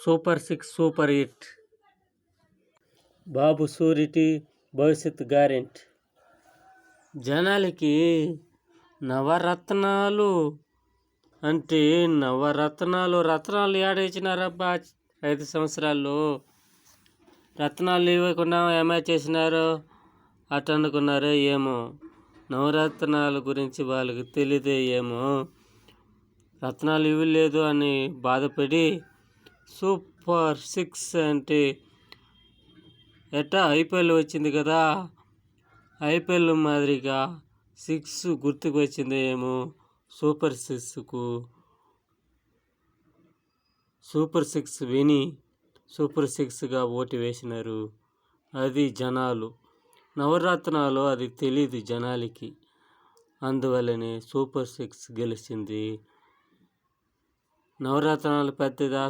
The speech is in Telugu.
Super 6 super hit. Babu surety, భవిష్యత్ గ్యారెంటీ. జనాలకి నవరత్నాలు అంటే రత్నాలు ఏడేసినారబ్బా 5 సంవత్సరాల్లో. రత్నాలు ఇవ్వకుండా ఏమై చేసినారో అట్ట అనుకున్నారో ఏమో. నవరత్నాల గురించి వాళ్ళకి తెలియదే ఏమో. రత్నాలు ఇవ్వలేదు అని బాధపడి సూపర్ 6 అంటే ఎట్టా ఐపీఎల్ వచ్చింది కదా, ఐపీఎల్ మాదిరిగా 6 గుర్తుకు వచ్చింది ఏమో. సూపర్ 6 విని సూపర్ 6గా ఓటు వేసినారు. అది జనాలు. నవరత్నాలు అది తెలీదు జనాలకి, అందువల్లనే సూపర్ 6 గెలిచింది. నవరత్నాలు పెద్దదా